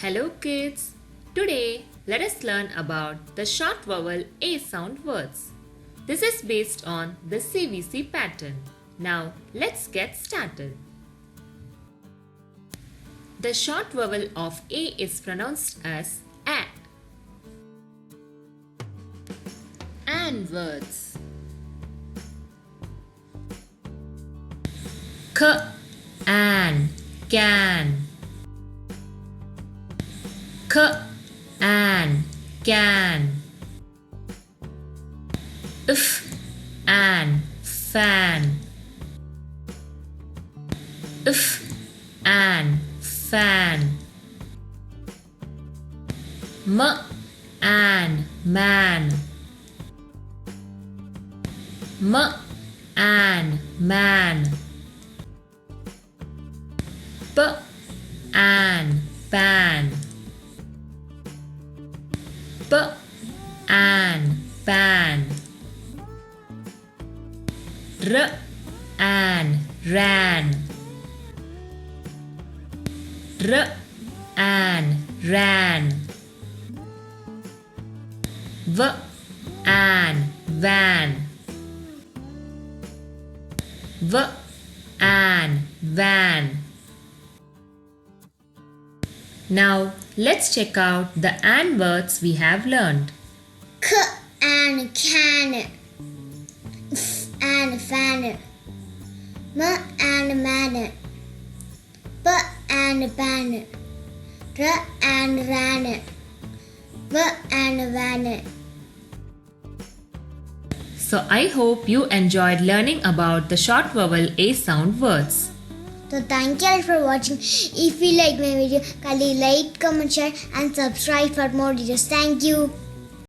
Hello kids! Today let us learn about the short vowel A sound words. This is based on the CVC pattern. Now let's get started. The short vowel of A is pronounced as A. And words. K, an, can. K, an, can. If, an, fan. If, an, fan. M, an, man. M, an, man. P, an, pan. P, an, pan. R, an, ran. R, an, ran. V, an, van. V, an, van. Now let's check out the "and" words we have learned. K and can. F and fan. M and man. P and pan. R and ran. V and van. So I hope you enjoyed learning about the short vowel A sound words. So thank you all for watching. If you like my video, kindly like, comment, share and subscribe for more videos. Thank you.